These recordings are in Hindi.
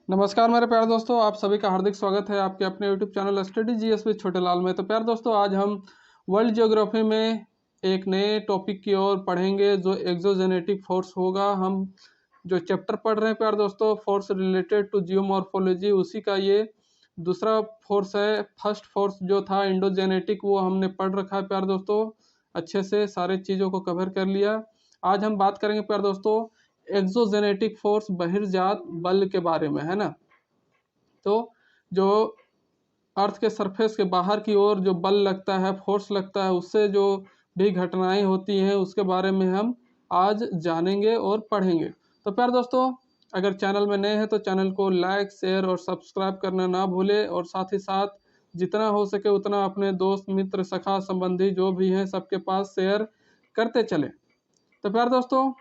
नमस्कार मेरे प्यारे दोस्तों, आप सभी का हार्दिक स्वागत है आपके अपने YouTube channel study GS with छोटे लाल में। तो प्यारे दोस्तों, आज हम वर्ल्ड ज्योग्राफी में एक नए टॉपिक की ओर पढ़ेंगे जो एक्सोजेनेटिक फोर्स होगा। हम जो चैप्टर पढ़ रहे हैं प्यारे दोस्तों, फोर्स रिलेटेड टू जियोमॉर्फोलॉजी, उसी का ये दूसरा फोर्स है। फर्स्ट फोर्स जो था इंडोजेनेटिक, वो हमने पढ़ रखा है प्यारे दोस्तों, अच्छे से सारे चीज़ों को कवर कर लिया। आज हम बात करेंगे प्यारे दोस्तों एक्सोजेनेटिक फोर्स, बहिर्जात बल के बारे में, है ना। तो जो अर्थ के सरफेस के बाहर की ओर जो बल लगता है, फोर्स लगता है, उससे जो भी घटनाएं होती हैं उसके बारे में हम आज जानेंगे और पढ़ेंगे। तो प्यारे दोस्तों, अगर चैनल में नए हैं तो चैनल को लाइक, शेयर और सब्सक्राइब करना ना भूलें, और साथ ही साथ जितना हो सके उतना अपने दोस्त, मित्र, सखा, संबंधी जो भी हैं सबके पास शेयर करते चलें। तो प्यारे दोस्तों,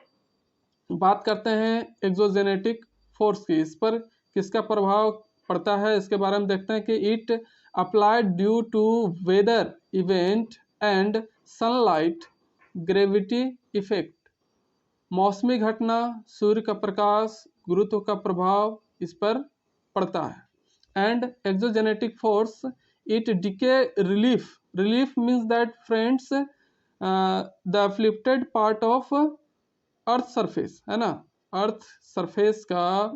बात करते हैं एक्सोजेनेटिक फोर्स की। इस पर किसका प्रभाव पड़ता है इसके बारे में देखते हैं कि it applied due to weather event and sunlight gravity effect. मौसमी घटना, सूर्य का प्रकाश, गुरुत्व का प्रभाव इस पर पड़ता है। And exogenetic force it decay relief. Relief means that friends the afflicted part of earth surface, है ना। अर्थ सरफेस का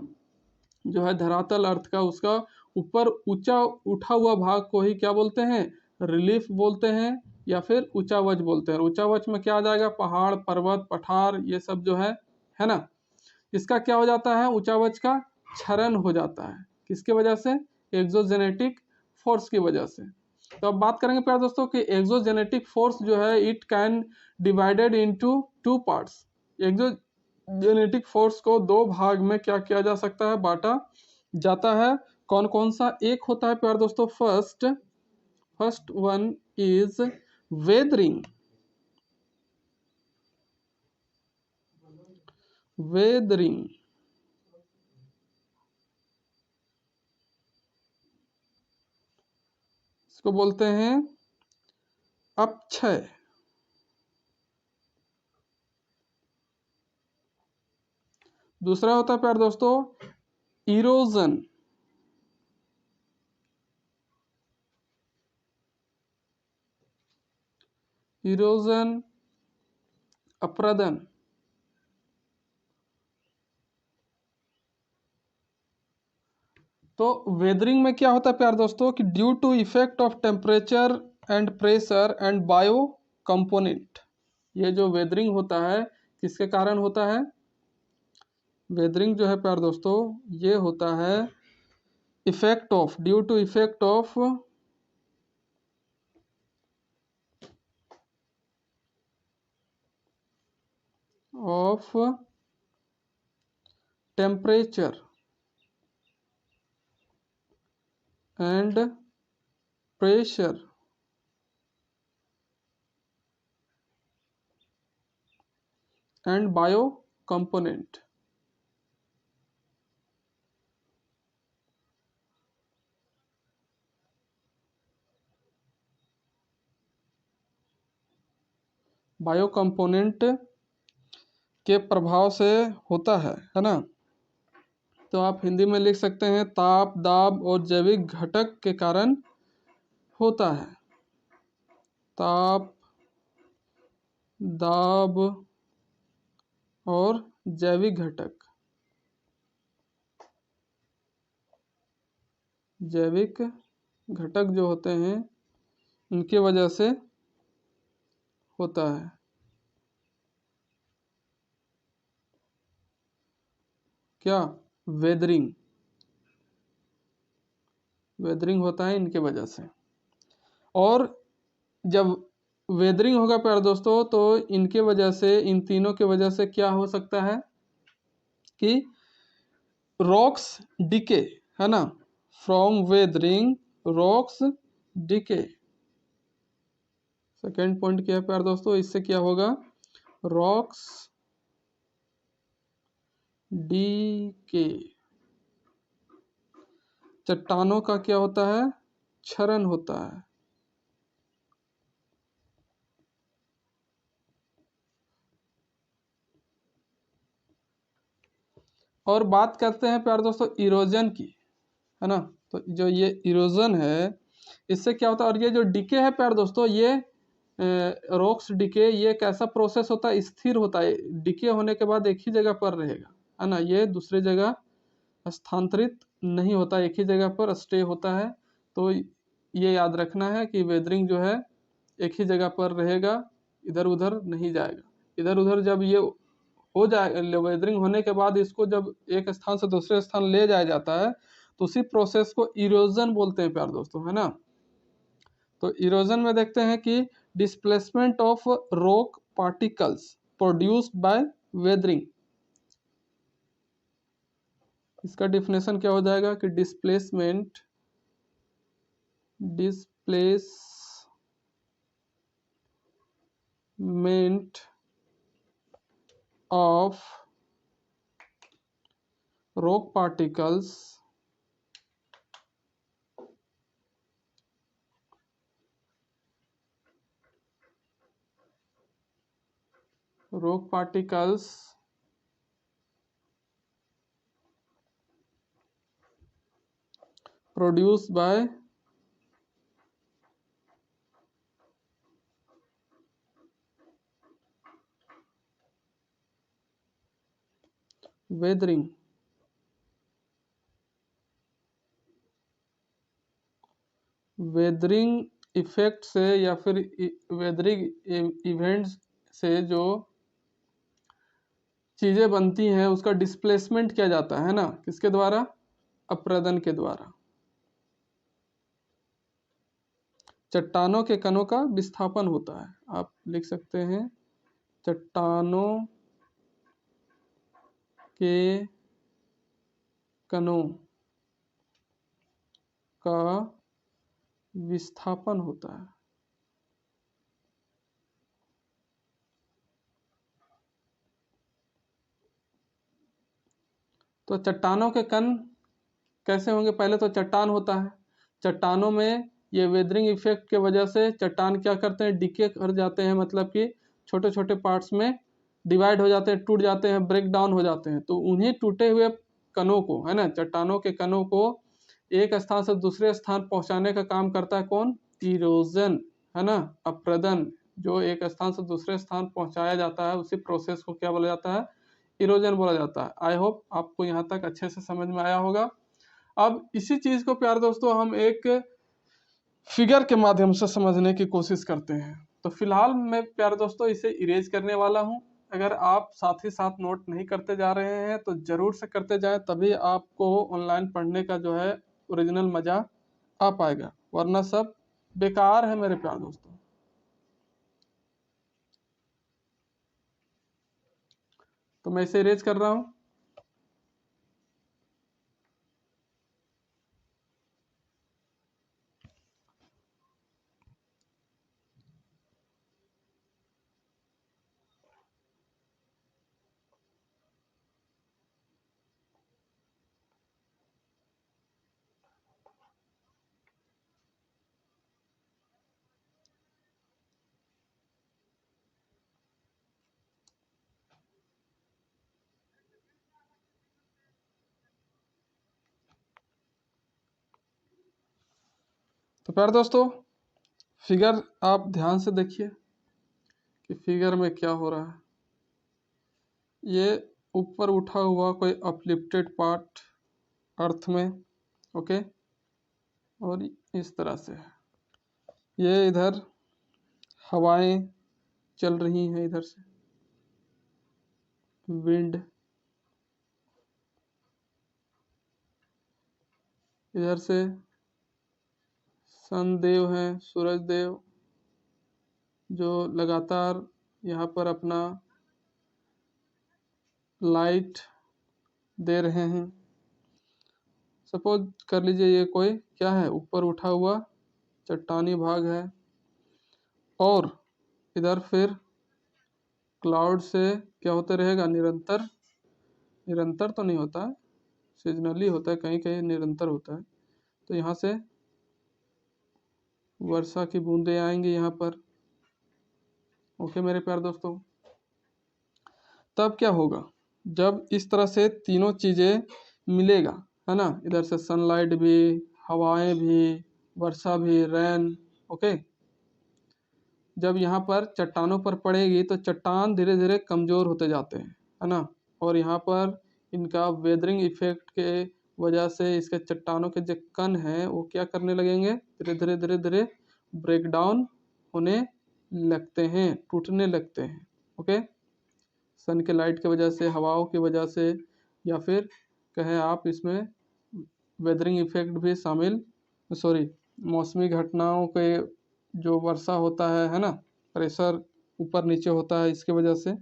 जो है धरातल अर्थ का, उसका ऊपर ऊंचा उठा हुआ भाग को ही क्या बोलते हैं? रिलीफ बोलते हैं, या फिर ऊंचावच बोलते हैं। ऊंचावच में क्या आ जाएगा? पहाड़, पर्वत, पठार, ये सब जो है ना। इसका क्या हो जाता है? ऊंचावच का क्षरण हो जाता है। किसके वजह से? एक्सोजेनेटिक फोर्स की वजह से। तो अब बात करेंगे प्यारे दोस्तों कि एक्सोजेनेटिक फोर्स जो है it can divided into two parts. Exogenetic force को दो भाग में क्या किया जा सकता है? बांटा जाता है। कौन कौन सा? एक होता है प्यारे दोस्तों first one is weathering. Weathering इसको बोलते हैं अपक्षय। दूसरा होता है प्यारे दोस्तों इरोजन। इरोजन, अपरदन। तो वेदरिंग में क्या होता है प्यारे दोस्तों कि due to effect of temperature and pressure and bio component. ये जो वेदरिंग होता है किसके कारण होता है? वेदरिंग जो है प्यारे दोस्तों ये होता है effect of, due to effect of temperature and pressure and bio component. Bio component के प्रभाव से होता है ना। तो आप हिंदी में लिख सकते हैं ताप, दाब और जैविक घटक के कारण होता है। ताप, दाब और जैविक घटक। जैविक घटक जो होते हैं उनके वजह से होता है। क्या? वेदरिंग। वेदरिंग होता है इनके वजह से। और जब वेदरिंग होगा प्यारे दोस्तों तो इनके वजह से, इन तीनों के वजह से क्या हो सकता है कि रॉक्स डिके, है ना। From weathering rocks decay. Second point क्या है प्यारे दोस्तों? इससे क्या होगा? Rocks decay. चट्टानों का क्या होता है? क्षरण होता है। और बात करते हैं प्यारे दोस्तों इरोजन की, है ना। तो जो ये इरोजन है इससे क्या होता है, और ये जो डिके है प्यारे दोस्तों, ये रॉक्स डिके ये एक ऐसा प्रोसेस होता है, स्थिर होता है, डिके होने के बाद एक ही जगह पर रहेगा, है ना। ये दूसरी जगह स्थानांतरित नहीं होता, एक ही जगह पर स्टे होता है। तो ये याद रखना है कि वेदरिंग जो है एक ही जगह पर रहेगा, इधर उधर नहीं जाएगा। इधर उधर जब ये हो जाए, वेदरिंग होने के बाद इसको जब एक स्थान से दूसरे स्थान ले जाया जाता है तो उसी प्रोसेस को इरोजन बोलते हैं प्यारे दोस्तों, है ना। तो इरोजन में देखते हैं कि displacement of rock particles produced by weathering. इसका डिफिनेशन क्या हो जाएगा कि displacement of rock particles produced by weathering। Weathering effect से या फिर वेदरिंग इवेंट्स से जो चीजें बनती हैं उसका डिस्प्लेसमेंट किया जाता है ना, किसके द्वारा, अपरदन के द्वारा। चट्टानों के कणों का विस्थापन होता है, आप लिख सकते हैं चट्टानों के कणों का विस्थापन होता है। तो चट्टानों के कण कैसे होंगे, पहले तो चट्टान होता है, चट्टानों में ये वेदरिंग इफेक्ट के वजह से चट्टान क्या करते हैं, डिके कर जाते हैं, मतलब कि छोटे छोटे पार्ट्स में डिवाइड हो जाते हैं, टूट जाते हैं, ब्रेक डाउन हो जाते हैं। तो उन्हीं टूटे हुए कणों को, है ना, चट्टानों के कणों को एक स्थान से दूसरे स्थान पहुंचाने का काम करता है कौन, इरोजन, है ना, अपरदन। जो एक स्थान से दूसरे स्थान पहुंचाया जाता है उसी प्रोसेस को क्या बोला जाता है, इरोजन बोला जाता है। आई होप आपको यहाँ तक अच्छे से समझ में आया होगा। अब इसी चीज को प्यारे दोस्तों हम एक फिगर के माध्यम से समझने की कोशिश करते हैं। तो फिलहाल मैं प्यारे दोस्तों इसे इरेज करने वाला हूं। अगर आप साथ ही साथ नोट नहीं करते जा रहे हैं तो जरूर से करते जाएं, तभी आपको ऑनलाइन पढ़ने का जो है ओरिजिनल मजा आ पाएगा, वरना सब बेकार है मेरे प्यारे दोस्तों। तो मैं इसे इरेज कर रहा हूं। तो प्यारे दोस्तों फिगर आप ध्यान से देखिए कि फिगर में क्या हो रहा है। ये ऊपर उठा हुआ कोई अपलिफ्टेड पार्ट अर्थ में, ओके, और इस तरह से ये इधर हवाएं चल रही हैं, इधर से विंड, इधर से सन देव हैं, सूरज देव, जो लगातार यहाँ पर अपना लाइट दे रहे हैं। सपोज कर लीजिए ये कोई क्या है, ऊपर उठा हुआ चट्टानी भाग है, और इधर फिर क्लाउड से क्या होते रहेगा, निरंतर, निरंतर तो नहीं होता है, सीजनली होता है, कहीं कहीं निरंतर होता है। तो यहाँ से वर्षा की बूंदें आएंगी यहाँ पर, ओके मेरे प्यारे दोस्तों। तब क्या होगा, जब इस तरह से तीनों चीज़ें मिलेगा, है ना, इधर से सनलाइट भी, हवाएं भी, वर्षा भी, रेन, ओके, जब यहाँ पर चट्टानों पर पड़ेगी तो चट्टान धीरे धीरे कमज़ोर होते जाते हैं, है ना, और यहाँ पर इनका वेदरिंग इफेक्ट के वजह से इसके चट्टानों के जो कण हैं वो क्या करने लगेंगे, धीरे धीरे धीरे धीरे ब्रेक डाउन होने लगते हैं, टूटने लगते हैं, ओके, सन के लाइट की वजह से, हवाओं की वजह से, या फिर कहें आप इसमें वेदरिंग इफेक्ट भी शामिल, सॉरी, मौसमी घटनाओं के जो वर्षा होता है ना, प्रेशर ऊपर नीचे होता है, इसके वजह से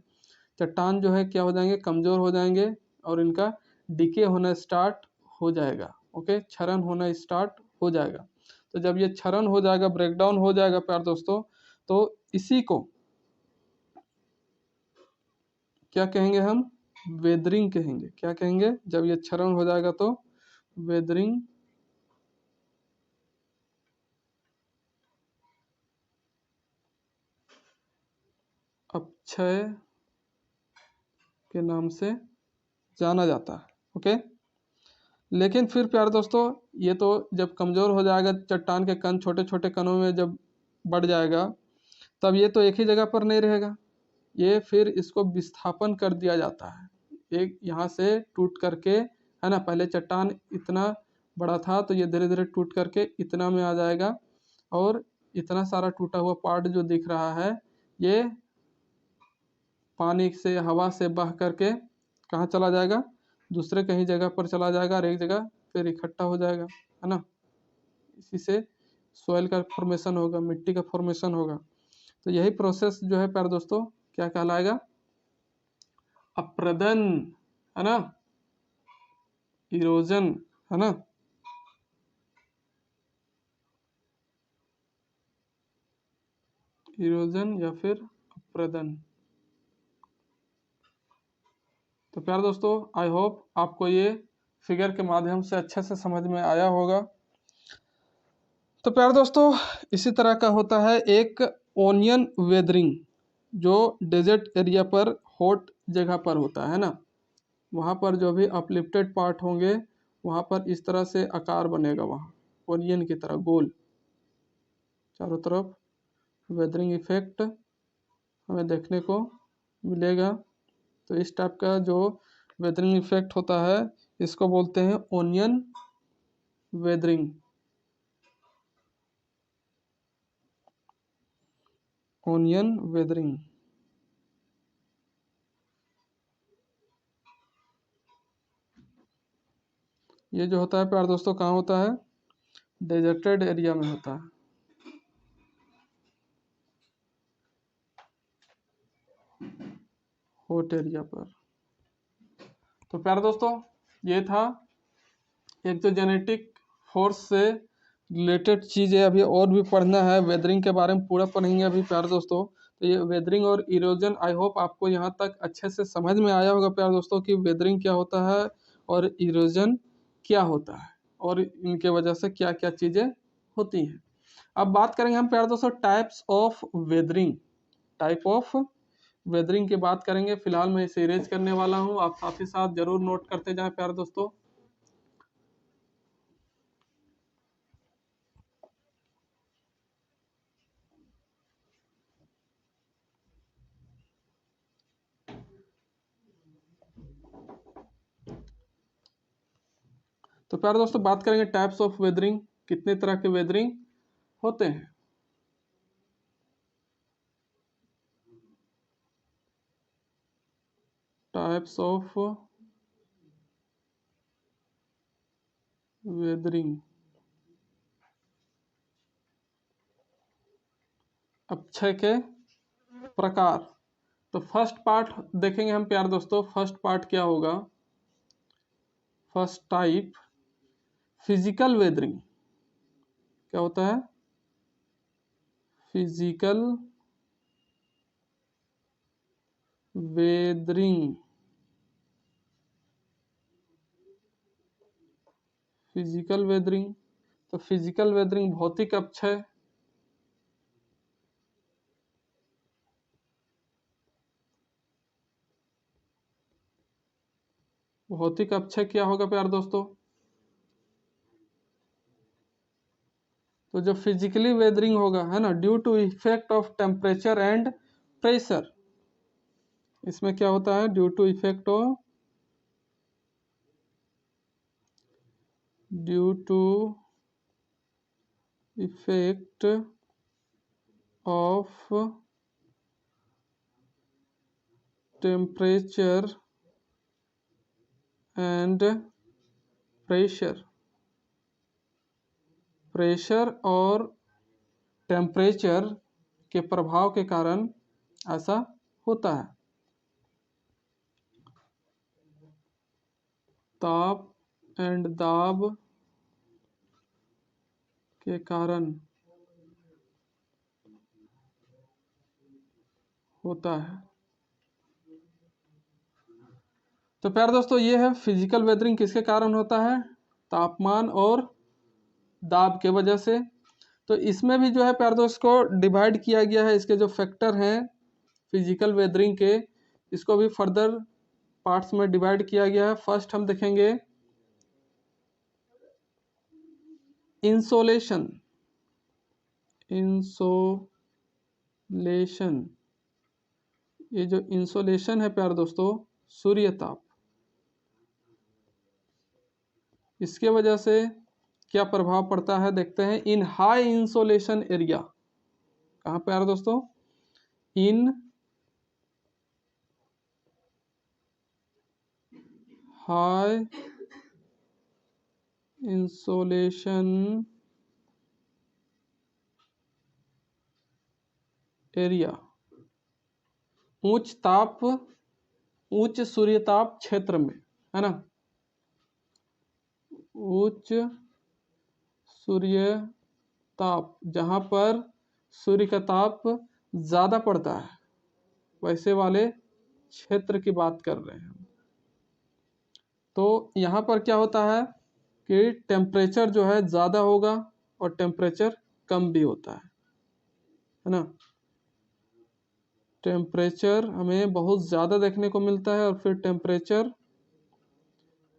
चट्टान जो है क्या हो जाएंगे, कमज़ोर हो जाएंगे और इनका डिके होना स्टार्ट हो जाएगा, ओके, क्षरण होना स्टार्ट हो जाएगा। तो जब ये क्षरण हो जाएगा, ब्रेकडाउन हो जाएगा प्यार दोस्तों, तो इसी को क्या कहेंगे हम, वेदरिंग कहेंगे। क्या कहेंगे, जब ये क्षरण हो जाएगा तो वेदरिंग अपक्षय के नाम से जाना जाता है, ओके। लेकिन फिर प्यारे दोस्तों, ये तो जब कमज़ोर हो जाएगा, चट्टान के कण छोटे छोटे कणों में जब बढ़ जाएगा, तब ये तो एक ही जगह पर नहीं रहेगा, ये फिर इसको विस्थापन कर दिया जाता है, एक यहाँ से टूट करके, है ना, पहले चट्टान इतना बड़ा था तो ये धीरे धीरे टूट करके इतना में आ जाएगा, और इतना सारा टूटा हुआ पार्ट जो दिख रहा है ये पानी से, हवा से बह करके कहाँ चला जाएगा, दूसरे कहीं जगह पर चला जाएगा और एक जगह फिर इकट्ठा हो जाएगा, है ना, इसी से सॉइल का फॉर्मेशन होगा, मिट्टी का फॉर्मेशन होगा। तो यही प्रोसेस जो है प्यारे दोस्तों क्या कहलाएगा, अप्रदन, है ना, इरोजन, है ना, इरोजन या फिर अप्रदन। तो प्यारे दोस्तों, आई होप आपको ये फिगर के माध्यम से अच्छे से समझ में आया होगा। तो प्यारे दोस्तों, इसी तरह का होता है एक ओनियन वेदरिंग, जो डेजर्ट एरिया पर, हॉट जगह पर होता है ना, वहाँ पर जो भी अपलिफ्टेड पार्ट होंगे वहाँ पर इस तरह से आकार बनेगा, वहाँ ओनियन की तरह गोल चारों तरफ वेदरिंग इफेक्ट हमें देखने को मिलेगा। तो इस टाइप का जो वेदरिंग इफेक्ट होता है इसको बोलते हैं ओनियन वेदरिंग, ओनियन वेदरिंग। ये जो होता है प्यार दोस्तों कहाँ होता है, डेजर्टेड एरिया में होता है, हॉट एरिया पर। तो प्यारे दोस्तों, ये था एक तो जेनेटिक फोर्स से रिलेटेड चीज़ें, अभी और भी पढ़ना है, वेदरिंग के बारे में पूरा पढ़ेंगे अभी प्यारे दोस्तों। तो ये वेदरिंग और इरोजन, आई होप आपको यहाँ तक अच्छे से समझ में आया होगा प्यारे दोस्तों कि वेदरिंग क्या होता है और इरोजन क्या होता है और इनके वजह से क्या क्या चीज़ें होती हैं। अब बात करेंगे हम प्यारे दोस्तों types of weathering, type of weathering की बात करेंगे। फिलहाल मैं इसे इरेज करने वाला हूँ, आप साथ ही साथ जरूर नोट करते जाएं प्यारे दोस्तों। तो प्यारे दोस्तों बात करेंगे टाइप्स ऑफ वेदरिंग, कितने तरह के वेदरिंग होते हैं। टाइप्स ऑफ वेदरिंग, अक्षय के प्रकार। तो फर्स्ट पार्ट देखेंगे हम प्यारे दोस्तों, फर्स्ट पार्ट क्या होगा, फर्स्ट टाइप फिजिकल वेदरिंग। क्या होता है, फिजिकल वेदरिंग, फिजिकल वेदरिंग। तो फिजिकल वेदरिंग भौतिक अक्षय, भौतिक अपक्षय क्या होगा प्यार दोस्तों? तो जो फिजिकली वेदरिंग होगा, है ना, due to effect of temperature and pressure, इसमें क्या होता है? Due to effect of effect of temperature and pressure और टेम्परेचर के प्रभाव के कारण ऐसा होता है। ताप एंड दाब के कारण होता है। तो प्यारे दोस्तों, ये है फिजिकल वेदरिंग किसके कारण होता है? तापमान और दाब के वजह से। तो इसमें भी जो है प्यारे दोस्तों को डिवाइड किया गया है, इसके जो फैक्टर हैं फिजिकल वेदरिंग के, इसको भी फर्दर पार्ट्स में डिवाइड किया गया है। फर्स्ट हम देखेंगे इंसोलेशन। ये जो इंसोलेशन है प्यारे दोस्तों, सूर्य ताप, इसके वजह से क्या प्रभाव पड़ता है देखते हैं। इन हाई इंसोलेशन एरिया, कहाँ पे यार दोस्तों? इन हाई इंसोलेशन एरिया, उच्च सूर्य ताप क्षेत्र में, है ना, उच्च सूर्य ताप, जहां पर सूर्य का ताप ज्यादा पड़ता है, वैसे वाले क्षेत्र की बात कर रहे हैं। तो यहाँ पर क्या होता है कि टेम्परेचर जो है ज़्यादा होगा और टेम्परेचर कम भी होता है ना। टेम्परेचर हमें बहुत ज़्यादा देखने को मिलता है और फिर टेम्परेचर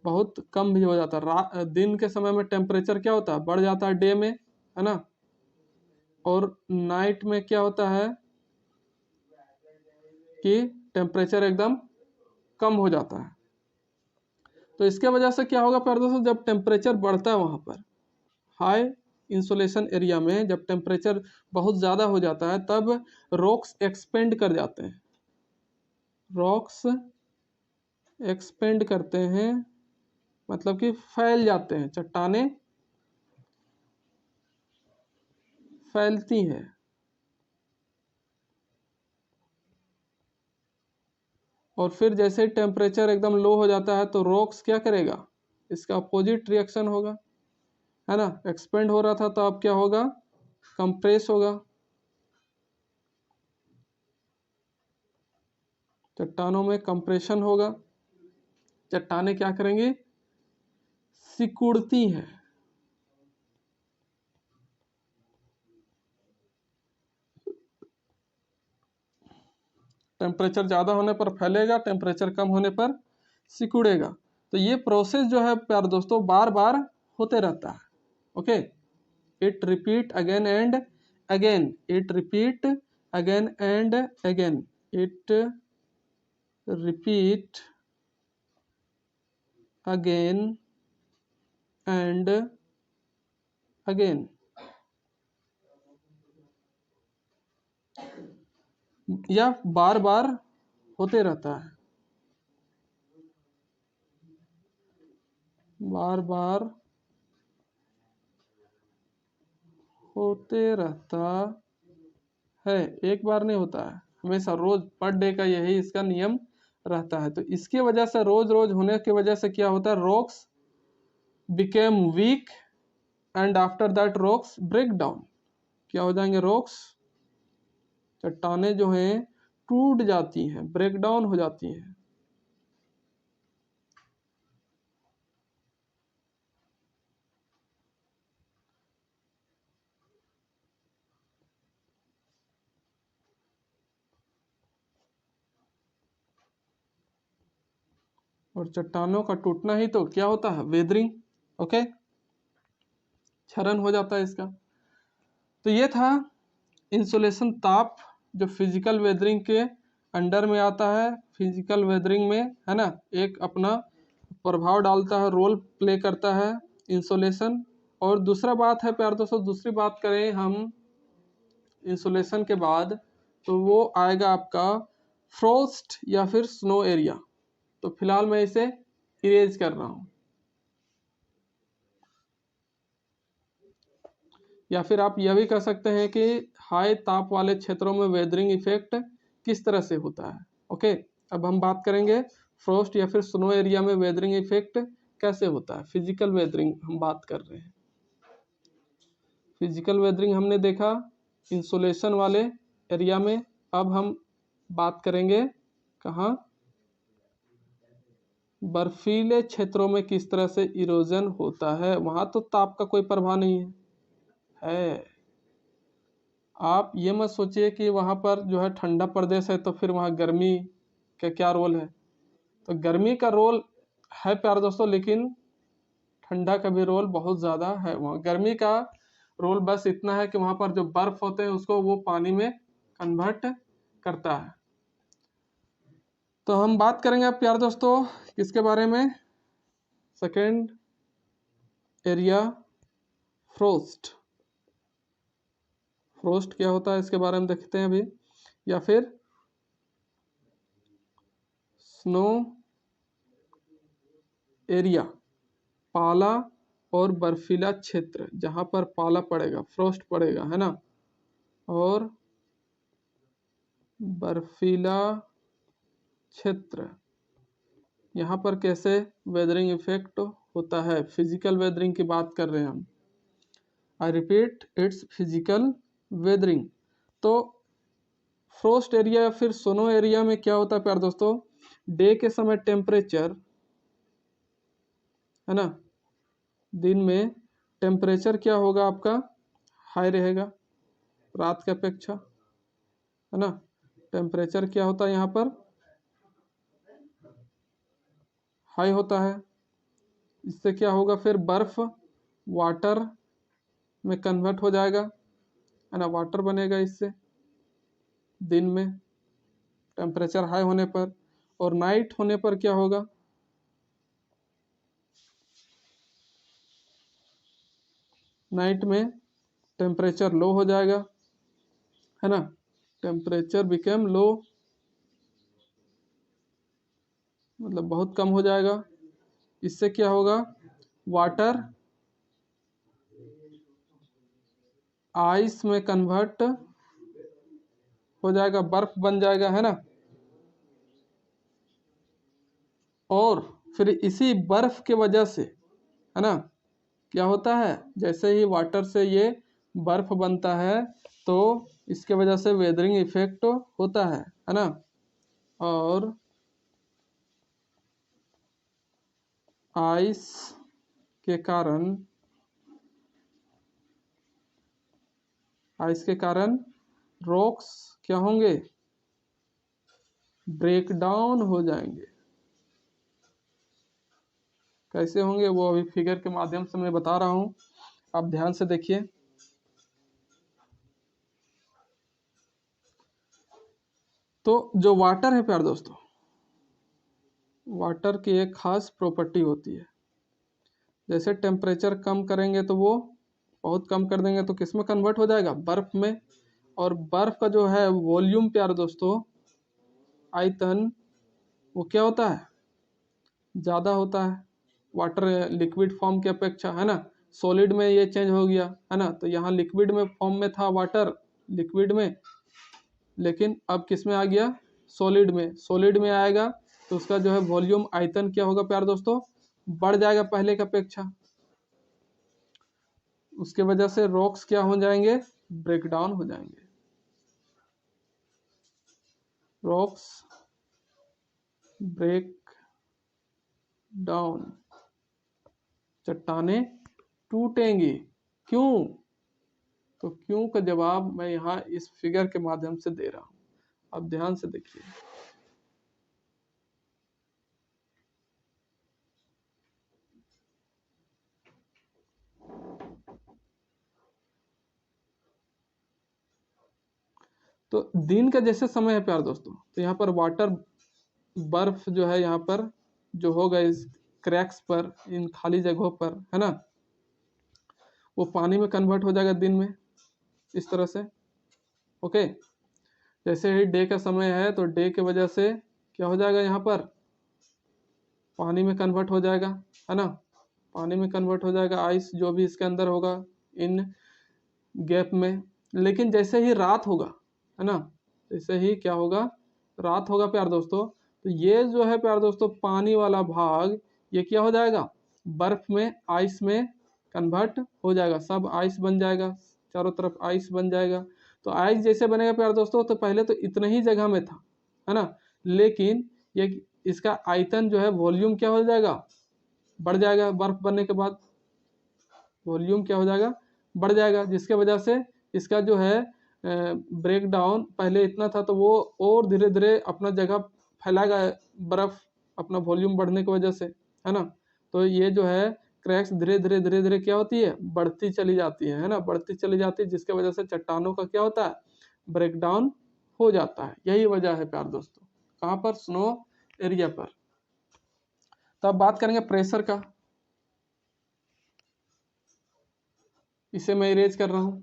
बहुत कम भी हो जाता है। दिन के समय में टेम्परेचर क्या होता है? बढ़ जाता है डे में, है ना, और नाइट में क्या होता है कि टेम्परेचर एकदम कम हो जाता है। तो इसके वजह से क्या होगा प्यारे दोस्तों, जब टेम्परेचर बढ़ता है वहाँ पर हाई इंसोलेशन एरिया में, जब टेम्परेचर बहुत ज़्यादा हो जाता है, तब रॉक्स एक्सपेंड कर जाते हैं। रॉक्स एक्सपेंड करते हैं मतलब कि फैल जाते हैं, चट्टानें फैलती हैं। और फिर जैसे ही टेम्परेचर एकदम लो हो जाता है तो रॉक्स क्या करेगा? इसका अपोजिट रिएक्शन होगा, है ना। एक्सपेंड हो रहा था तो अब क्या होगा? कंप्रेस होगा। चट्टानों में कंप्रेशन होगा, चट्टानें क्या करेंगी? सिकुड़ती हैं। टेम्परेचर ज़्यादा होने पर फैलेगा, टेम्परेचर कम होने पर सिकुड़ेगा। तो ये प्रोसेस जो है प्यारे दोस्तों बार बार होते रहता है। Okay, it repeat again and again, it repeat again and again, it repeat again and again, या बार बार होते रहता है, बार बार होते रहता है, एक बार नहीं होता है, हमेशा रोज पर डे का यही इसका नियम रहता है। तो इसके वजह से रोज रोज होने की वजह से क्या होता है? Rocks became weak and after that rocks break down. क्या हो जाएंगे? रॉक्स, चट्टानें जो हैं टूट जाती हैं, ब्रेक डाउन हो जाती हैं। और चट्टानों का टूटना ही तो क्या होता है, वेदरिंग। ओके, क्षरण हो जाता है इसका। तो ये था इंसुलेशन ताप, जो फिजिकल वेदरिंग के अंडर में आता है। फिजिकल वेदरिंग में है ना, एक अपना प्रभाव डालता है, रोल प्ले करता है इंसुलेशन। और दूसरा बात है प्यार दोस्तों, दूसरी बात करें हम इंसुलेशन के बाद, तो वो आएगा आपका फ्रोस्ट या फिर स्नो एरिया। तो फिलहाल मैं इसे इरेज कर रहा हूँ। या फिर आप यह भी कह सकते हैं कि हाई ताप वाले क्षेत्रों में वेदरिंग इफेक्ट किस तरह से होता है। ओके, अब हम बात करेंगे फ्रोस्ट या फिर स्नो एरिया में वेदरिंग इफेक्ट कैसे होता है। फिजिकल वेदरिंग हम बात कर रहे हैं। फिजिकल वेदरिंग हमने देखा इंसुलेशन वाले एरिया में। अब हम बात करेंगे कहाँ, बर्फीले क्षेत्रों में किस तरह से इरोजन होता है। वहां तो ताप का कोई प्रभाव नहीं है। आप ये मत सोचिए कि वहां पर जो है ठंडा प्रदेश है तो फिर वहां गर्मी का क्या रोल है। तो गर्मी का रोल है प्यारे दोस्तों, लेकिन ठंडा का भी रोल बहुत ज़्यादा है। वहाँ गर्मी का रोल बस इतना है कि वहाँ पर जो बर्फ होते हैं उसको वो पानी में कन्वर्ट करता है। तो हम बात करेंगे अब प्यारे दोस्तों किसके बारे में, सेकेंड एरिया फ्रोस्ट। फ्रोस्ट क्या होता है इसके बारे में देखते हैं अभी। या फिर स्नो एरिया, पाला और बर्फीला क्षेत्र जहाँ पर पाला पड़ेगा, फ्रोस्ट पड़ेगा, है ना, और बर्फीला क्षेत्र, यहाँ पर कैसे वेदरिंग इफेक्ट होता है। फिजिकल वेदरिंग की बात कर रहे हैं हम। I repeat, it's physical weathering. तो फ्रोस्ट एरिया या फिर स्नो एरिया में क्या होता है प्यारे दोस्तों, डे के समय टेम्परेचर, है ना, दिन में टेम्परेचर क्या होगा आपका, हाई रहेगा रात की अपेक्षा, है ना। टेम्परेचर क्या होता है यहाँ पर, हाई होता है। इससे क्या होगा, फिर बर्फ वाटर में कन्वर्ट हो जाएगा, है ना, वाटर बनेगा इससे दिन में टेम्परेचर हाई होने पर। और नाइट होने पर क्या होगा, नाइट में टेम्परेचर लो हो जाएगा, है ना, टेम्परेचर बिकेम लो, मतलब बहुत कम हो जाएगा। इससे क्या होगा, वाटर आइस में कन्वर्ट हो जाएगा, बर्फ बन जाएगा, है ना। और फिर इसी बर्फ के वजह से, है ना, क्या होता है, जैसे ही वाटर से ये बर्फ बनता है तो इसके वजह से वेदरिंग इफेक्ट होता है ना। और आइस के कारण, आइस के कारण रॉक्स क्या होंगे, ब्रेक डाउन हो जाएंगे। कैसे होंगे वो अभी फिगर के माध्यम से मैं बता रहा हूं, आप ध्यान से देखिए। तो जो वाटर है प्यारे दोस्तों, वाटर की एक खास प्रॉपर्टी होती है, जैसे टेम्परेचर कम करेंगे तो वो बहुत कम कर देंगे तो किस में कन्वर्ट हो जाएगा, बर्फ में। और बर्फ का जो है वॉल्यूम प्यारे दोस्तों, आयतन, वो क्या होता है, ज़्यादा होता है वाटर लिक्विड फॉर्म की अपेक्षा, है ना। सॉलिड में ये चेंज हो गया, है ना, तो यहाँ लिक्विड में फॉर्म में था वाटर, लिक्विड में, लेकिन अब किस में आ गया, सॉलिड में। सॉलिड में आएगा तो उसका जो है वॉल्यूम, आयतन क्या होगा प्यारे दोस्तों, बढ़ जाएगा पहले की अपेक्षा। उसके वजह से रॉक्स क्या हो जाएंगे, ब्रेक डाउन हो जाएंगे, रॉक्स ब्रेक डाउन, चट्टाने टूटेंगी। क्यों, तो क्यों का जवाब मैं यहाँ इस फिगर के माध्यम से दे रहा हूँ, अब ध्यान से देखिए। तो दिन का जैसे समय है प्यार दोस्तों, तो यहाँ पर वाटर बर्फ जो है यहाँ पर जो होगा इस क्रैक्स पर, इन खाली जगहों पर, है ना, वो पानी में कन्वर्ट हो जाएगा दिन में इस तरह से। ओके, जैसे ही डे का समय है तो डे के वजह से क्या हो जाएगा, यहाँ पर पानी में कन्वर्ट हो जाएगा, है ना, पानी में कन्वर्ट हो जाएगा आइस जो भी इसके अंदर होगा इन गैप में। लेकिन जैसे ही रात होगा, है ना, जैसे ही क्या होगा, रात होगा प्यार दोस्तों, तो ये जो है प्यार दोस्तों पानी वाला भाग ये क्या हो जाएगा, बर्फ में, आइस में कन्वर्ट हो जाएगा, सब आइस बन जाएगा, चारों तरफ आइस बन जाएगा। तो आइस जैसे बनेगा प्यार दोस्तों, तो पहले तो इतने ही जगह में था, है ना, लेकिन ये इसका आयतन जो है, वॉल्यूम क्या हो जाएगा, बढ़ जाएगा, बर्फ बनने के बाद वॉल्यूम क्या हो जाएगा, बढ़ जाएगा, जिसके वजह से इसका जो है ब्रेक डाउन, पहले इतना था तो वो और धीरे धीरे अपना जगह फैलाएगा, बर्फ अपना वॉल्यूम बढ़ने की वजह से, है ना। तो ये जो है क्रैक्स धीरे धीरे धीरे धीरे क्या होती है, बढ़ती चली जाती है ना, बढ़ती चली जाती है, जिसके वजह से चट्टानों का क्या होता है, ब्रेक डाउन हो जाता है। यही वजह है प्यार दोस्तों, कहाँ पर, स्नो एरिया पर। तो अब बात करेंगे प्रेशर का, इसे मैं इरेज कर रहा हूं।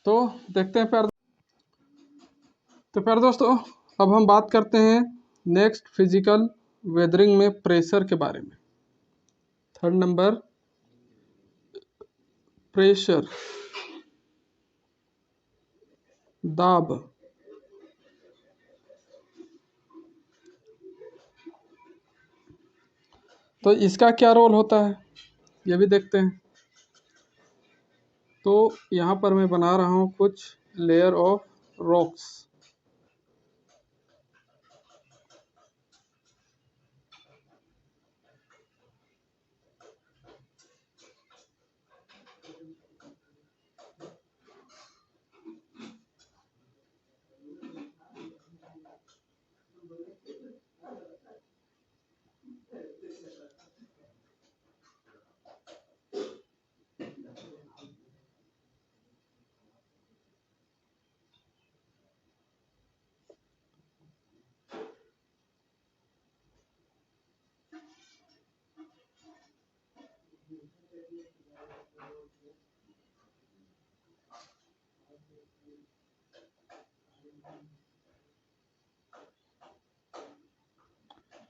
तो देखते हैं प्यार, तो प्यार दोस्तों अब हम बात करते हैं नेक्स्ट फिजिकल वेदरिंग में प्रेशर के बारे में। थर्ड नंबर, प्रेशर, दाब। तो इसका क्या रोल होता है ये भी देखते हैं। तो यहाँ पर मैं बना रहा हूँ कुछ लेयर ऑफ रॉक्स।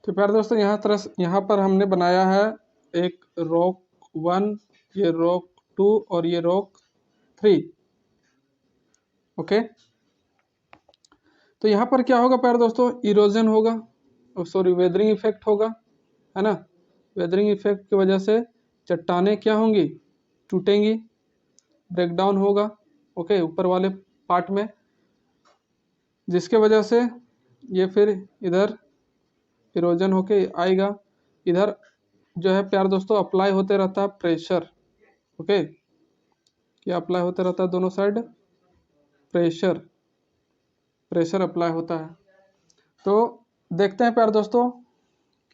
तो प्यारे दोस्तों यहाँ पर हमने बनाया है एक रॉक 1, ये रॉक 2 और ये रॉक 3। ओके, तो यहाँ पर क्या होगा प्यारे दोस्तों, इरोजन होगा, सॉरी वेदरिंग इफेक्ट होगा, है ना। वेदरिंग इफेक्ट की वजह से चट्टानें क्या होंगी, टूटेंगी, ब्रेकडाउन होगा, ओके, ऊपर वाले पार्ट में, जिसके वजह से ये फिर इधर इरोजन होके आएगा। इधर जो है प्यार दोस्तों अप्लाई होते रहता है प्रेशर, ओके, क्या अप्लाई होते रहता है दोनों साइड, प्रेशर, प्रेशर अप्लाई होता है। तो देखते हैं प्यार दोस्तों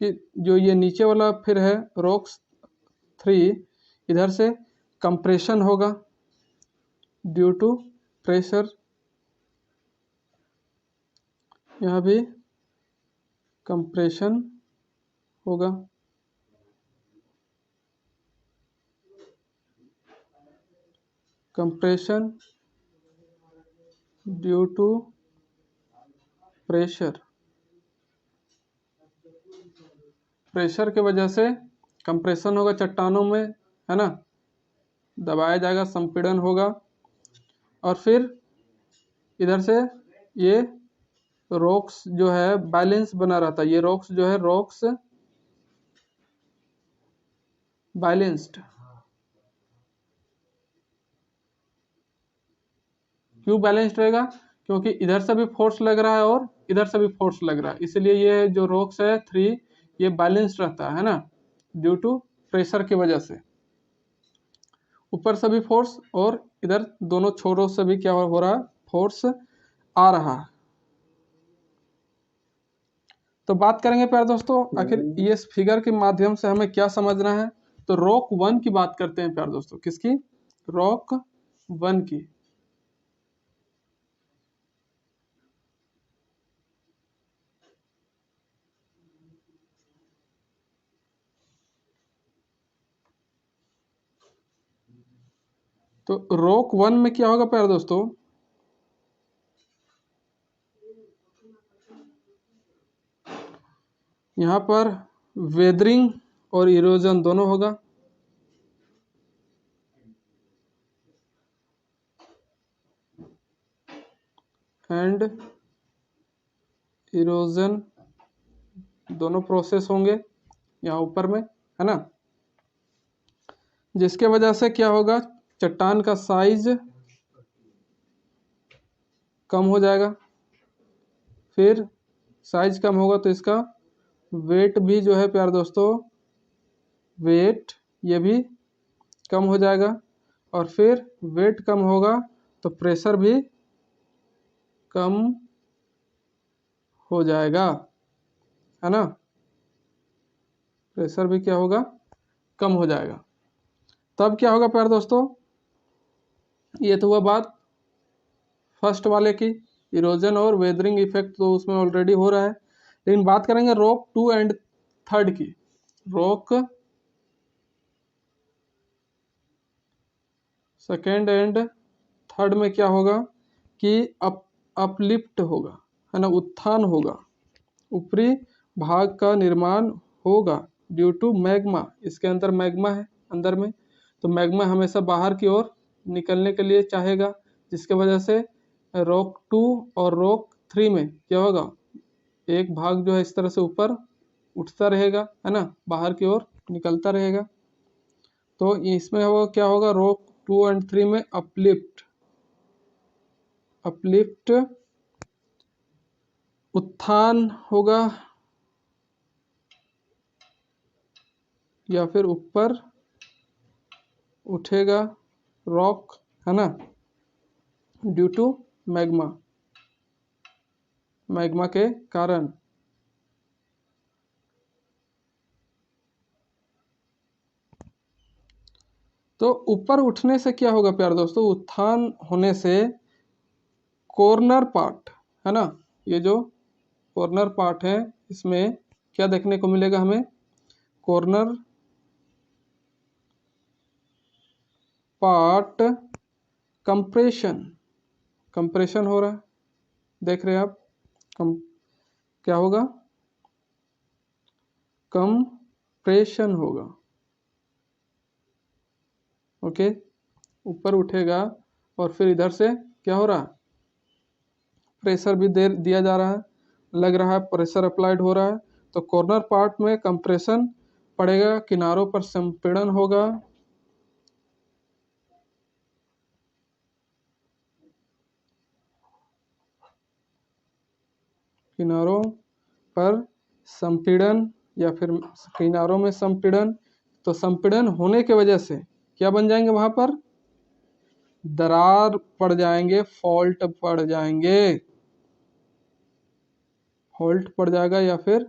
कि जो ये नीचे वाला फिर है रॉक्स 3, इधर से कंप्रेशन होगा ड्यू टू प्रेशर, यहाँ भी कंप्रेशन होगा, compression due to pressure, pressure के वजह से कंप्रेशन होगा चट्टानों में, है ना, दबाया जाएगा, संपीड़न होगा, और फिर इधर से ये रॉक्स जो है बैलेंस बना रहता है, ये रॉक्स जो है रॉक्स बैलेंस्ड, क्यों बैलेंस्ड रहेगा, क्योंकि इधर से भी फोर्स लग रहा है और इधर से भी फोर्स लग रहा है, इसलिए ये जो रॉक्स है 3 ये बैलेंस्ड रहता है ना, ड्यू टू प्रेशर की वजह से। ऊपर से भी फोर्स और इधर दोनों छोरों से भी क्या हो रहा है, फोर्स आ रहा है। तो बात करेंगे प्यारे दोस्तों, आखिर ये इस फिगर के माध्यम से हमें क्या समझना है। तो रॉक 1 की बात करते हैं प्यारे दोस्तों, किसकी, रॉक 1 की। तो रॉक 1 में क्या होगा प्यारे दोस्तों, यहाँ पर वेदरिंग और इरोजन दोनों होगा। एंड इरोजन दोनों प्रोसेस होंगे यहाँ ऊपर में, है ना, जिसके वजह से क्या होगा, चट्टान का साइज कम हो जाएगा। फिर साइज कम होगा तो इसका वेट भी जो है प्यारे दोस्तों, वेट ये भी कम हो जाएगा। और फिर वेट कम होगा तो प्रेशर भी कम हो जाएगा, है ना, प्रेशर भी क्या होगा, कम हो जाएगा। तब क्या होगा प्यारे दोस्तों, ये तो हुआ बात फर्स्ट वाले की, इरोजन और वेदरिंग इफेक्ट तो उसमें ऑलरेडी हो रहा है। लेकिन बात करेंगे रॉक 2 एंड 3 की। रॉक 2nd एंड 3 में क्या होगा कि अपलिफ्ट होगा, है ना, उत्थान होगा, ऊपरी भाग का निर्माण होगा ड्यू टू मैग्मा। इसके अंदर मैग्मा है अंदर में, तो मैग्मा हमेशा बाहर की ओर निकलने के लिए चाहेगा, जिसके वजह से रॉक 2 और रॉक 3 में क्या होगा, एक भाग जो है इस तरह से ऊपर उठता रहेगा, है ना, बाहर की ओर निकलता रहेगा। तो इसमें वो क्या होगा, रॉक 2 एंड 3 में अपलिफ्ट उत्थान होगा या फिर ऊपर उठेगा रॉक, है ना, ड्यू टू मैग्मा के कारण। तो ऊपर उठने से क्या होगा प्यारे दोस्तों, उत्थान होने से कॉर्नर पार्ट, है ना, ये जो कॉर्नर पार्ट है इसमें क्या देखने को मिलेगा हमें, कॉर्नर पार्ट कंप्रेशन हो रहा है, देख रहे हैं आप, क्या होगा, कंप्रेशन होगा। ओके, ऊपर उठेगा और फिर इधर से क्या हो रहा है, प्रेशर भी दिया जा रहा है, लग रहा है प्रेशर अप्लाइड हो रहा है। तो कॉर्नर पार्ट में कंप्रेशन पड़ेगा, किनारों पर संपीड़न होगा, किनारों पर संपीड़न या फिर किनारों में संपीड़न। तो संपीड़न होने के वजह से क्या बन जाएंगे, वहां पर दरार पड़ जाएंगे, फॉल्ट पड़ जाएंगे, फॉल्ट पड़ जाएगा या फिर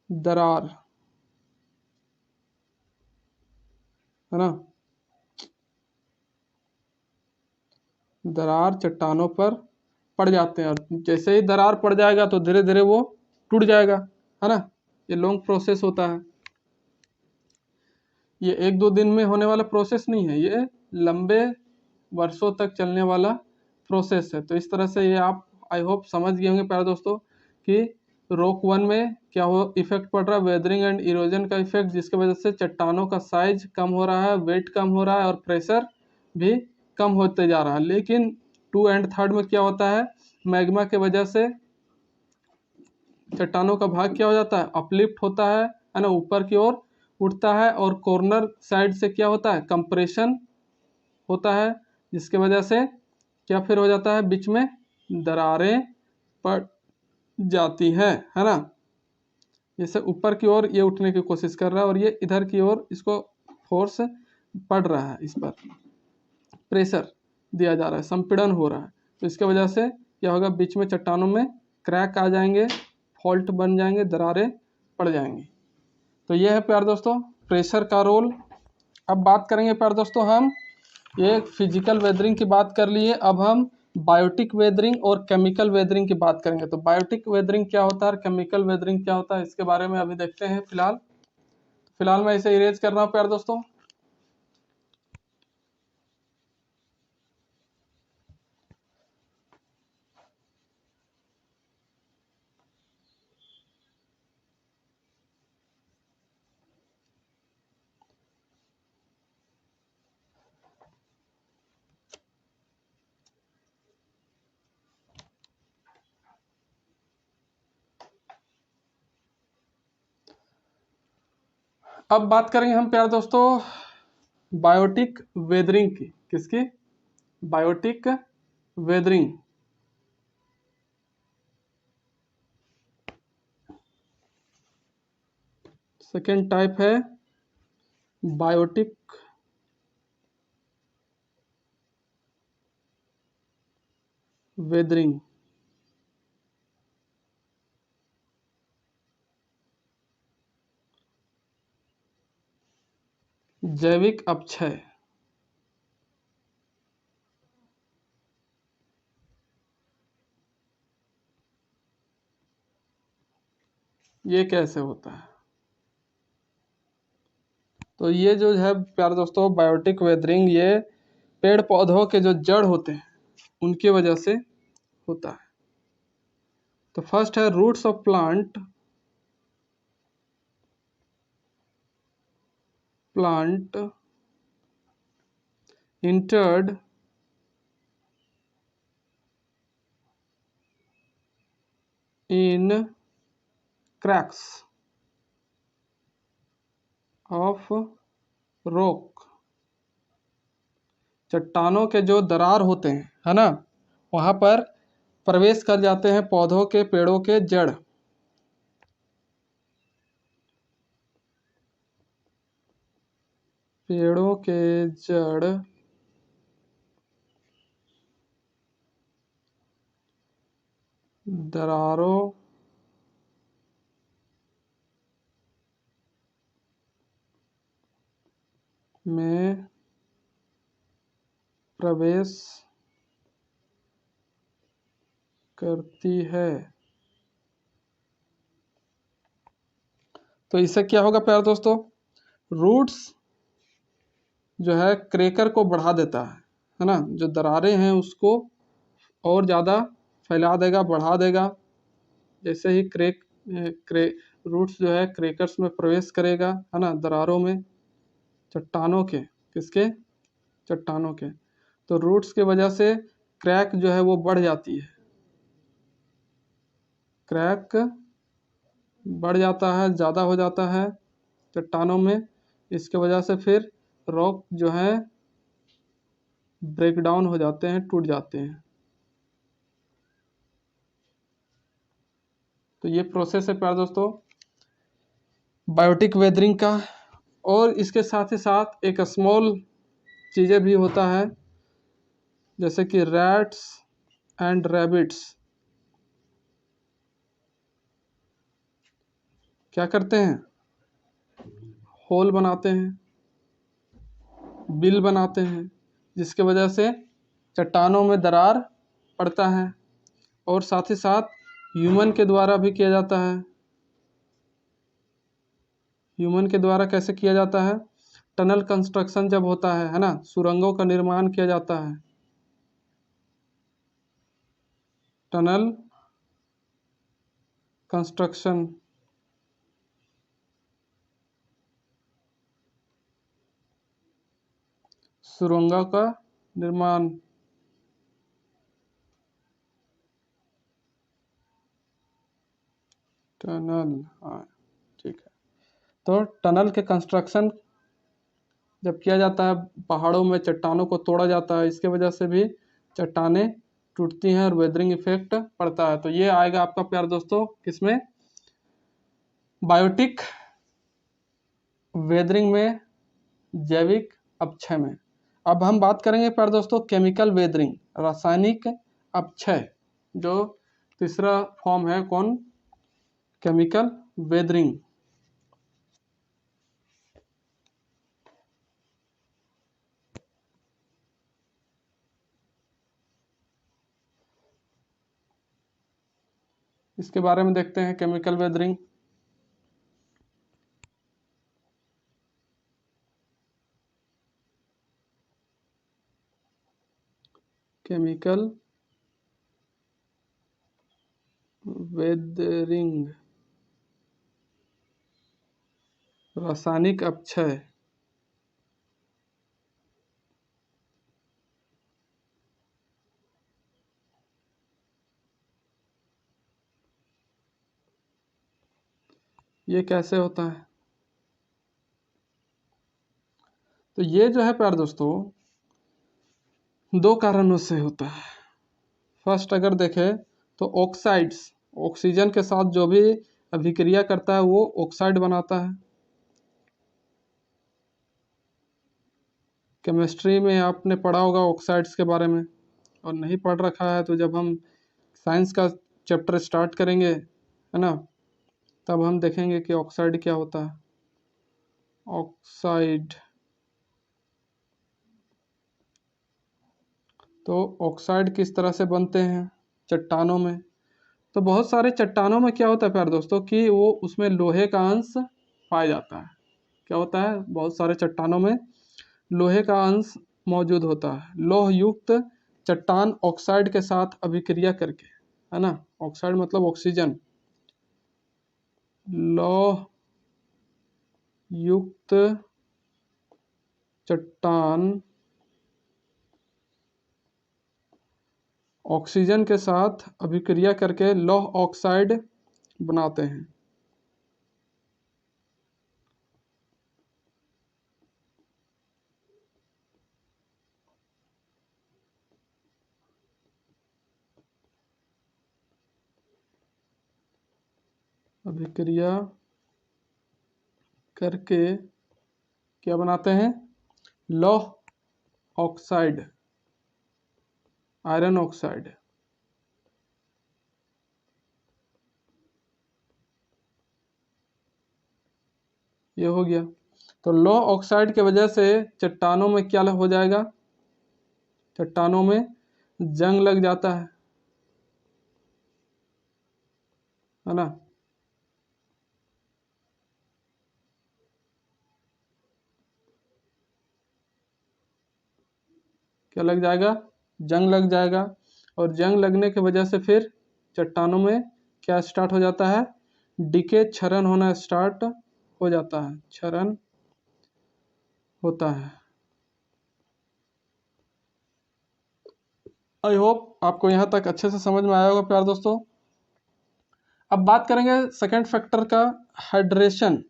दरार, है ना, दरार चट्टानों पर पड़ जाते हैं। और जैसे ही दरार पड़ जाएगा तो धीरे धीरे वो टूट जाएगा, है ना, ये लॉन्ग प्रोसेस होता है, ये 1-2 दिन में होने वाला प्रोसेस नहीं है, ये लंबे वर्षों तक चलने वाला प्रोसेस है। तो इस तरह से ये आप आई होप समझ गए होंगे प्यारे दोस्तों कि रॉक 1 में क्या हो इफेक्ट पड़ रहा है, वेदरिंग एंड इरोजन का इफेक्ट, जिसकी वजह से चट्टानों का साइज कम हो रहा है, वेट कम हो रहा है और प्रेशर भी कम होते जा रहा है। लेकिन 2 एंड 3 में क्या होता है, मैग्मा के वजह से चट्टानों का भाग क्या हो जाता है, अपलिफ्ट होता है ना, ऊपर की ओर उठता है, और कॉर्नर साइड से क्या होता है, कंप्रेशन होता है, जिसके वजह से क्या फिर हो जाता है, बीच में दरारें पड़ जाती हैं, है ना। जैसे ऊपर की ओर ये उठने की कोशिश कर रहा है और ये इधर की ओर इसको फोर्स पड़ रहा है, इस पर प्रेशर दिया जा रहा है, संपीड़न हो रहा है। तो इसके वजह से क्या होगा, बीच में चट्टानों में क्रैक आ जाएंगे, फॉल्ट बन जाएंगे, दरारें पड़ जाएंगी। तो ये है प्यार दोस्तों प्रेशर का रोल। अब बात करेंगे प्यार दोस्तों हम, ये फिजिकल वेदरिंग की बात कर लिए, अब हम बायोटिक वेदरिंग और केमिकल वेदरिंग की बात करेंगे। तो बायोटिक वेदरिंग क्या होता है और केमिकल वेदरिंग क्या होता है, इसके बारे में अभी देखते हैं। फिलहाल मैं इसे इरेज कर रहा हूँ प्यार दोस्तों। अब बात करेंगे हम प्यार दोस्तों बायोटिक वेदरिंग की। किसकी? Biotic weathering. सेकेंड टाइप है बायोटिक वेदरिंग। जैविक अपक्षय। ये कैसे होता है? तो ये जो है प्यार दोस्तों बायोटिक वेदरिंग, ये पेड़ पौधों के जो जड़ होते हैं उनकी वजह से होता है। तो फर्स्ट है roots of plant entered in cracks of rock. चट्टानों के जो दरार होते हैं, है ना, वहां पर प्रवेश कर जाते हैं पौधों के, पेड़ों के जड़। पेड़ों के जड़ दरारों में प्रवेश करती है। तो इससे क्या होगा प्यार दोस्तों, रूट्स जो है क्रैकर को बढ़ा देता है ना, जो दरारें हैं उसको और ज़्यादा फैला देगा, बढ़ा देगा। जैसे ही रूट्स जो है क्रैकर्स में प्रवेश करेगा, है ना, दरारों में, चट्टानों के, किसके? चट्टानों के। तो रूट्स की वजह से क्रैक जो है वो बढ़ जाती है, क्रैक बढ़ जाता है, ज़्यादा हो जाता है चट्टानों में। इसके वजह से फिर रॉक जो है ब्रेक डाउन हो जाते हैं, टूट जाते हैं। तो ये प्रोसेस है प्यार दोस्तों बायोटिक वेदरिंग का। और इसके साथ ही साथ एक स्मॉल चीज़ें भी होता है, जैसे कि रैट्स एंड रैबिट्स क्या करते हैं, होल बनाते हैं, बिल बनाते हैं, जिसके वजह से चट्टानों में दरार पड़ता है। और साथ ही साथ ह्यूमन के द्वारा भी किया जाता है। ह्यूमन के द्वारा कैसे किया जाता है, टनल कंस्ट्रक्शन जब होता है ना, सुरंगों का निर्माण किया जाता है, टनल कंस्ट्रक्शन, सुरंगों का निर्माण, टनल, हाँ ठीक है। तो टनल के कंस्ट्रक्शन जब किया जाता है, पहाड़ों में चट्टानों को तोड़ा जाता है, इसके वजह से भी चट्टानें टूटती हैं और वेदरिंग इफेक्ट पड़ता है। तो ये आएगा आपका प्यार दोस्तों किसमें, बायोटिक वेदरिंग में, जैविक अपक्षय में। अब हम बात करेंगे प्यारे दोस्तों केमिकल वेदरिंग, रासायनिक अपक्षय, जो तीसरा फॉर्म है कौन, केमिकल वेदरिंग। इसके बारे में देखते हैं केमिकल वेदरिंग। केमिकल वेदरिंग, रासायनिक अपक्षय। ये कैसे होता है? तो ये जो है प्यारे दोस्तों दो कारणों से होता है। फर्स्ट अगर देखें तो ऑक्साइड्स, ऑक्सीजन के साथ जो भी अभिक्रिया करता है वो ऑक्साइड बनाता है। केमिस्ट्री में आपने पढ़ा होगा ऑक्साइड्स के बारे में, और नहीं पढ़ रखा है तो जब हम साइंस का चैप्टर स्टार्ट करेंगे है ना, तब हम देखेंगे कि ऑक्साइड क्या होता है। ऑक्साइड, तो ऑक्साइड किस तरह से बनते हैं चट्टानों में। तो बहुत सारे चट्टानों में क्या होता है प्यारे दोस्तों कि वो उसमें लोहे का अंश पाया जाता है। क्या होता है, बहुत सारे चट्टानों में लोहे का अंश मौजूद होता है। लौह युक्त चट्टान ऑक्साइड के साथ अभिक्रिया करके, है ना, ऑक्साइड मतलब ऑक्सीजन, लौह युक्त चट्टान ऑक्सीजन के साथ अभिक्रिया करके लौह ऑक्साइड बनाते हैं। अभिक्रिया करके क्या बनाते हैं, लौह ऑक्साइड, आयरन ऑक्साइड। ये हो गया। तो लौह ऑक्साइड की वजह से चट्टानों में क्या हो जाएगा, चट्टानों में जंग लग जाता है ना। क्या लग जाएगा, जंग लग जाएगा। और जंग लगने की वजह से फिर चट्टानों में क्या स्टार्ट हो जाता है, डिके, क्षरण होना स्टार्ट हो जाता है, क्षरण होता है। आई होप आपको यहाँ तक अच्छे से समझ में आया होगा प्यार दोस्तों। अब बात करेंगे सेकंड फैक्टर का, हाइड्रेशन,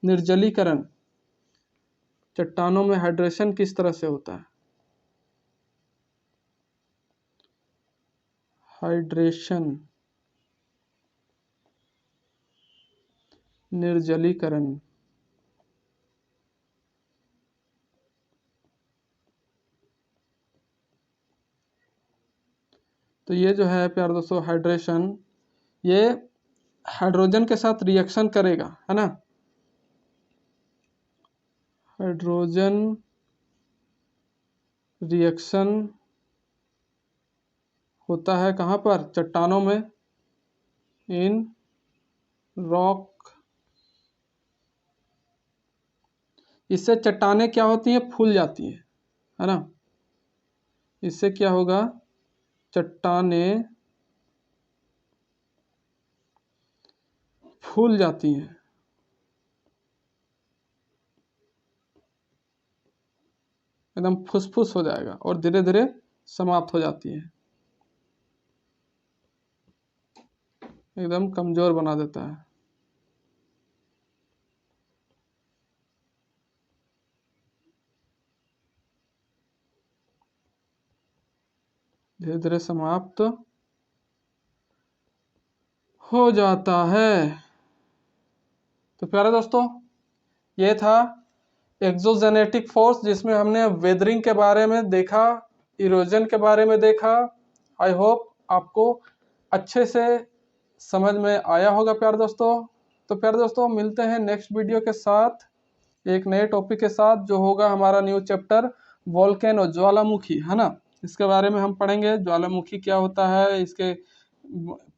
निर्जलीकरण। चट्टानों में हाइड्रेशन किस तरह से होता है, हाइड्रेशन, निर्जलीकरण। तो ये जो है प्यार दोस्तों हाइड्रेशन, ये हाइड्रोजन के साथ रिएक्शन करेगा, है ना। हाइड्रोजन रिएक्शन होता है कहाँ पर, चट्टानों में, इन रॉक। इससे चट्टानें क्या होती हैं, फूल जाती हैं, है ना। इससे क्या होगा, चट्टानें फूल जाती हैं, एकदम फुसफुस हो जाएगा और धीरे धीरे समाप्त हो जाती है, एकदम कमजोर बना देता है। धीरे धीरे समाप्त हो जाता है। तो प्यारे दोस्तों, ये था एक्सोजेनेटिक फोर्स, जिसमें हमने वेदरिंग के बारे में देखा, इरोजन के बारे में देखा। आई होप आपको अच्छे से समझ में आया होगा प्यारे दोस्तों। तो प्यारे दोस्तों, मिलते हैं नेक्स्ट वीडियो के साथ एक नए टॉपिक के साथ, जो होगा हमारा न्यू चैप्टर वोल्केनो, ज्वालामुखी, है ना। इसके बारे में हम पढ़ेंगे, ज्वालामुखी क्या होता है, इसके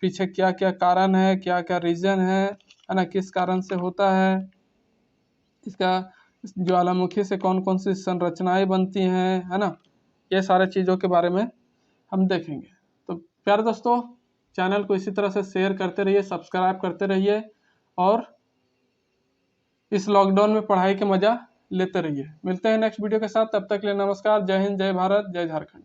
पीछे क्या क्या कारण है, क्या क्या रीजन है ना, किस कारण से होता है, इसका ज्वालामुखी से कौन कौन सी संरचनाएं बनती हैं, है ना। ये सारे चीज़ों के बारे में हम देखेंगे। तो प्यारे दोस्तों, चैनल को इसी तरह से शेयर करते रहिए, सब्सक्राइब करते रहिए और इस लॉकडाउन में पढ़ाई के मजा लेते रहिए। मिलते हैं नेक्स्ट वीडियो के साथ, तब तक के लिए नमस्कार। जय हिंद, जय भारत, जय झारखंड।